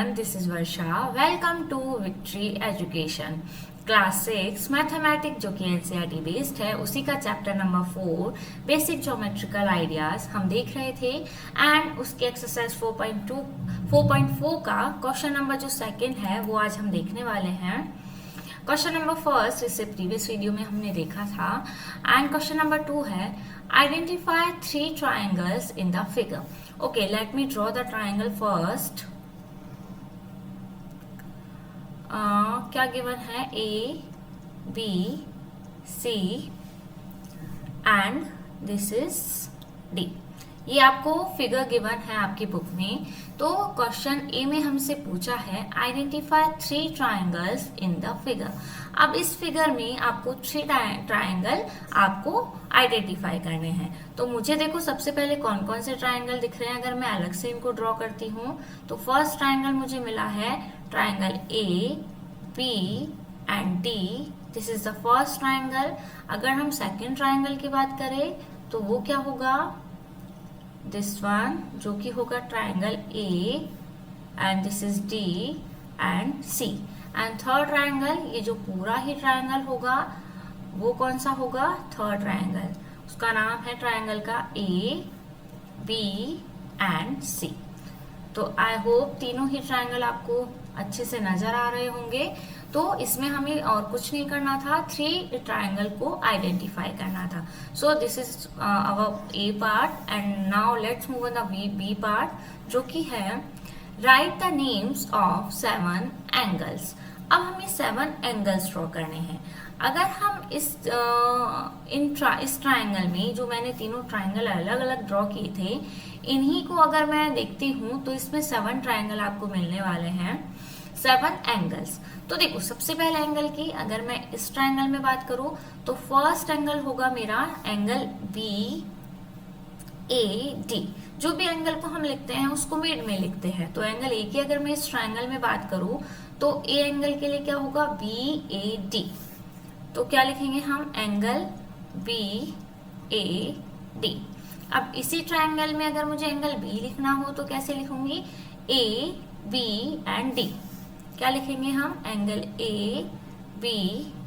everyone, this is Varsha. Welcome to Victory Education. Class 6 mathematics जो कि NCERT based है उसी का chapter number 4 basic geometrical ideas हम देख रहे थे एंड उसके एक्सरसाइज 4.4 का क्वेश्चन नंबर जो सेकंड है वो आज हम देखने वाले हैं। क्वेश्चन नंबर फर्स्ट इससे प्रीवियस वीडियो में हमने देखा था एंड क्वेश्चन नंबर 2 है identify 3 triangles in the figure. Okay, let me draw the triangle first. क्या गिवन है A B C and this is D. ये आपको फिगर गिवन है आपकी बुक में। तो क्वेश्चन ए में हमसे पूछा है identify 3 triangles in the figure. अब इस फिगर में आपको 3 ट्राइंगल आपको आइडेंटिफाई करने हैं। तो मुझे देखो सबसे पहले कौन कौन से ट्राइंगल दिख रहे हैं। अगर मैं अलग से इनको ड्रॉ करती हूँ तो फर्स्ट ट्राइंगल मुझे मिला है triangle A B and D. This is the first triangle. अगर हम सेकेंड ट्राइंगल की बात करें तो वो क्या होगा, दिस वन, जो कि होगा triangle A and this is D and C. And third triangle, ये जो पूरा ही ट्राइंगल होगा वो कौन सा होगा, थर्ड ट्राइंगल। उसका नाम है ट्राइंगल का ए बी एंड सी। तो आई होप तीनों ही ट्राइंगल आपको अच्छे से नजर आ रहे होंगे। तो इसमें हमें और कुछ नहीं करना था, 3 ट्राइंगल को आइडेंटिफाई करना था। So this is our A part and now let's move on the B part, जो कि है write the names of 7 angles. अब हमें 7 एंगल्स ड्रॉ करने हैं। अगर हम इस ट्राइंगल में जो मैंने तीनों ट्राइंगल अलग अलग ड्रॉ किए थे, इन्हीं को अगर मैं देखती हूँ तो इसमें 7 ट्राइंगल आपको मिलने वाले हैं, 7 एंगल्स। तो देखो सबसे पहले एंगल की अगर मैं इस ट्राइंगल में बात करूं तो फर्स्ट एंगल होगा मेरा एंगल बी ए डी। जो भी एंगल को हम लिखते हैं उसको मिड में लिखते हैं। तो एंगल ए की अगर मैं इस ट्राइंगल में बात करूं तो ए एंगल के लिए क्या होगा, बी ए डी। तो क्या लिखेंगे हम, एंगल बी ए डी। अब इसी ट्राइंगल में अगर मुझे एंगल बी लिखना हो तो कैसे लिखूंगी, ए बी एंड डी। क्या लिखेंगे हम, angle A B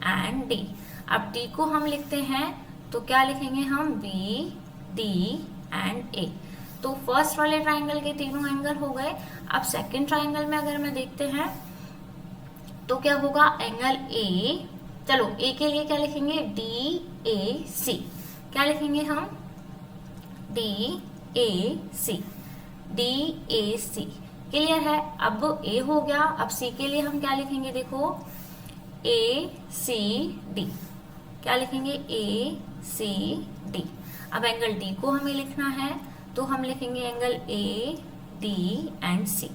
and D. अब डी को हम लिखते हैं तो क्या लिखेंगे हम, बी डी एंड ए। तो फर्स्ट वाले ट्राइंगल के तीनों एंगल हो गए। अब सेकंड ट्राइंगल में अगर मैं देखते हैं तो क्या होगा, एंगल ए, चलो ए के लिए क्या लिखेंगे, डी ए सी। क्या लिखेंगे हम, D A C, D A C. Clear है। अब ए हो गया। अब सी के लिए हम क्या लिखेंगे, देखो ए सी डी। क्या लिखेंगे, ए सी डी। अब एंगल डी को हमें लिखना है तो हम लिखेंगे angle A D and C.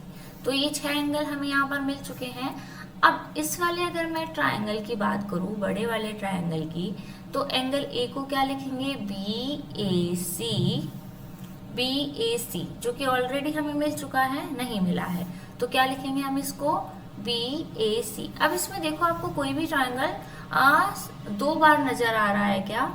तो ये 6 एंगल हमें यहाँ पर मिल चुके हैं। अब इस वाले अगर मैं ट्राइंगल की बात करूं, बड़े वाले ट्राइंगल की, तो एंगल ए को क्या लिखेंगे, B A C, B A सी, जो कि ऑलरेडी हमें मिल चुका है, नहीं मिला है तो क्या लिखेंगे हम इसको, बी ए सी। अब इसमें देखो आपको कोई भी ट्राइंगल 2 बार नजर आ रहा है क्या,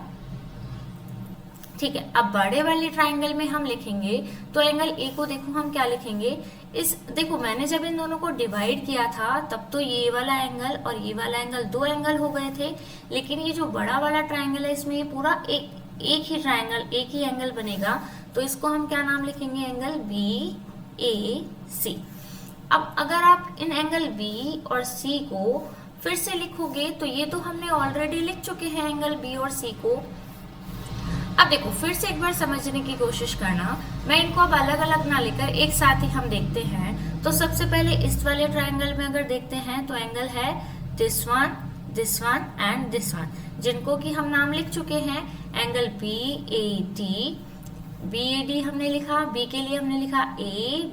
ठीक है। अब बड़े वाले ट्राइंगल में हम लिखेंगे तो एंगल ए को देखो हम क्या लिखेंगे, इस देखो मैंने जब इन दोनों को डिवाइड किया था तब तो ये वाला एंगल और ये वाला एंगल 2 एंगल हो गए थे, लेकिन ये जो बड़ा वाला ट्राइंगल है इसमें ये पूरा एक ही ट्राइंगल, एक ही एंगल बनेगा। तो इसको हम क्या नाम लिखेंगे, एंगल बी ए सी। अब अगर आप इन एंगल बी और सी को फिर से लिखोगे तो ये तो हमने ऑलरेडी लिख चुके हैं एंगल बी और सी को। अब देखो फिर से एक बार समझने की कोशिश करना, मैं इनको अब अलग अलग ना लेकर एक साथ ही हम देखते हैं। तो सबसे पहले इस वाले ट्राइंगल में अगर देखते हैं तो एंगल है this one and this one, जिनको कि हम नाम लिख चुके हैं, angle B A D. B A D हमने लिखा, बी के लिए हमने लिखा ए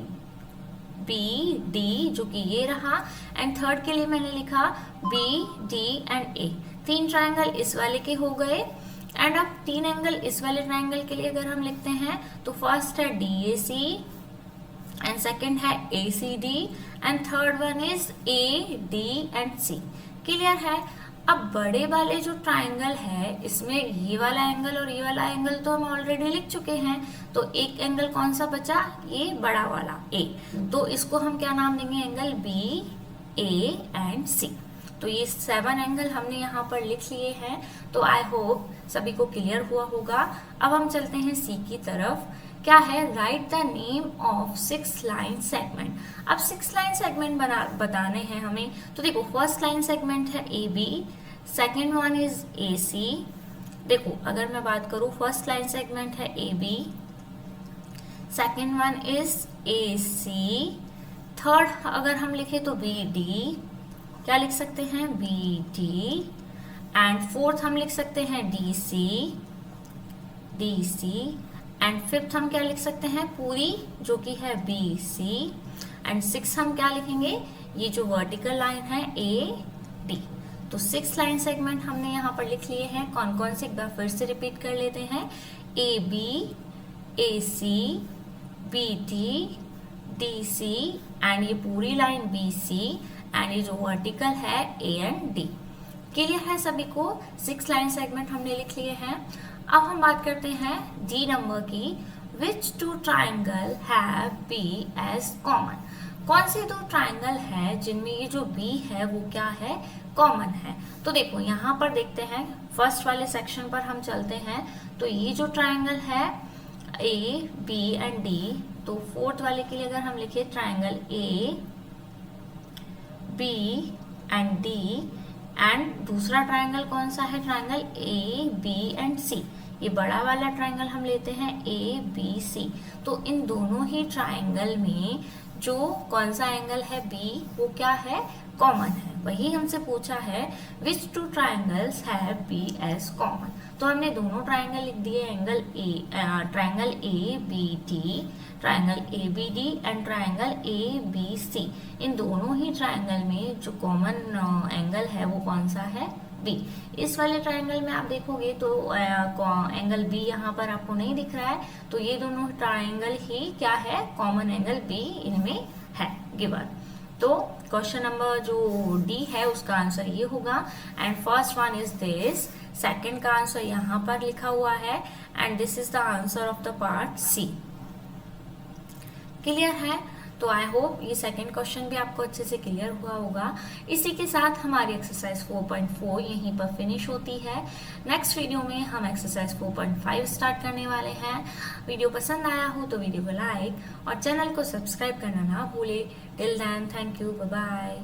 बी डी, जो कि ये रहा, एंड थर्ड के लिए मैंने लिखा B D and A. 3 triangle इस वाले के हो गए। एंड अब 3 एंगल इस वाले ट्राइंगल के लिए अगर हम लिखते हैं तो फर्स्ट है D A C and second है A C D and third one is A D and C. Clear है। अब बड़े वाले जो ट्राइंगल है इसमें ये वाला एंगल और ये वाला एंगल तो हम ऑलरेडी लिख चुके हैं, तो एक एंगल कौन सा बचा, ये बड़ा वाला ए, तो इसको हम क्या नाम देंगे, angle B A and C. तो ये 7 एंगल हमने यहाँ पर लिख लिए हैं। तो आई होप सभी को क्लियर हुआ होगा। अब हम चलते हैं सी की तरफ। क्या है, write the name of 6 line segment. अब 6 लाइन सेगमेंट बताने हैं हमें। तो देखो फर्स्ट लाइन सेगमेंट है A B, second one is A C. देखो अगर मैं बात करूं फर्स्ट लाइन सेगमेंट है A B, second one is A C, third अगर हम लिखे तो बी डी, क्या लिख सकते हैं बी डी, एंड फोर्थ हम लिख सकते हैं डी सी, एंड फिफ्थ हम क्या लिख सकते हैं पूरी जो कि है बी सी, एंड सिक्स हम क्या लिखेंगे, ये जो वर्टिकल लाइन है ए डी। तो 6 लाइन सेगमेंट हमने यहाँ पर लिख लिए हैं। कौन कौन से, एक बार फिर से रिपीट कर लेते हैं, A B, A C, B D, D C, and ये पूरी लाइन बी सी, एंड ये जो वर्टिकल है ए एंड डी। क्लियर है सभी को, 6 लाइन सेगमेंट हमने लिख लिए हैं। अब हम बात करते हैं डी नंबर की, which 2 triangle have B as common. कौन से 2 ट्राइंगल है जिनमें ये जो बी है वो क्या है, कॉमन है। तो देखो यहाँ पर देखते हैं, फर्स्ट वाले सेक्शन पर हम चलते हैं। तो ये जो ट्राइंगल है ए बी एंड डी, तो फोर्थ वाले के लिए अगर हम लिखे triangle A B and D, and दूसरा ट्राइंगल कौन सा है, triangle A B and C. ये बड़ा वाला ट्राइंगल हम लेते हैं ए बी सी। तो इन दोनों ही ट्राइंगल में जो कौन सा एंगल है बी वो क्या है, कॉमन है। वही हमसे पूछा है which 2 triangles have B as common. तो हमने दोनों ट्राइंगल लिख दिए, angle A, triangle A B D, triangle A B D and triangle A B C. इन दोनों ही ट्राइंगल में जो कॉमन एंगल है वो कौन सा है, बी। इस वाले ट्राइंगल में आप देखोगे तो एंगल बी यहाँ पर आपको नहीं दिख रहा है, तो ये दोनों ट्राइंगल ही क्या है, कॉमन एंगल बी इनमें है गिवन। तो क्वेश्चन नंबर जो डी है उसका आंसर ये होगा, and first one is this, second का आंसर यहाँ पर लिखा हुआ है, and this is the answer of the part C. Clear है। तो आई होप ये सेकंड क्वेश्चन भी आपको अच्छे से क्लियर हुआ होगा। इसी के साथ हमारी एक्सरसाइज 4.4 यहीं पर फिनिश होती है। नेक्स्ट वीडियो में हम एक्सरसाइज 4.5 स्टार्ट करने वाले हैं। वीडियो पसंद आया हो तो वीडियो को लाइक और चैनल को सब्सक्राइब करना ना भूले। Till then, thank you, bye bye.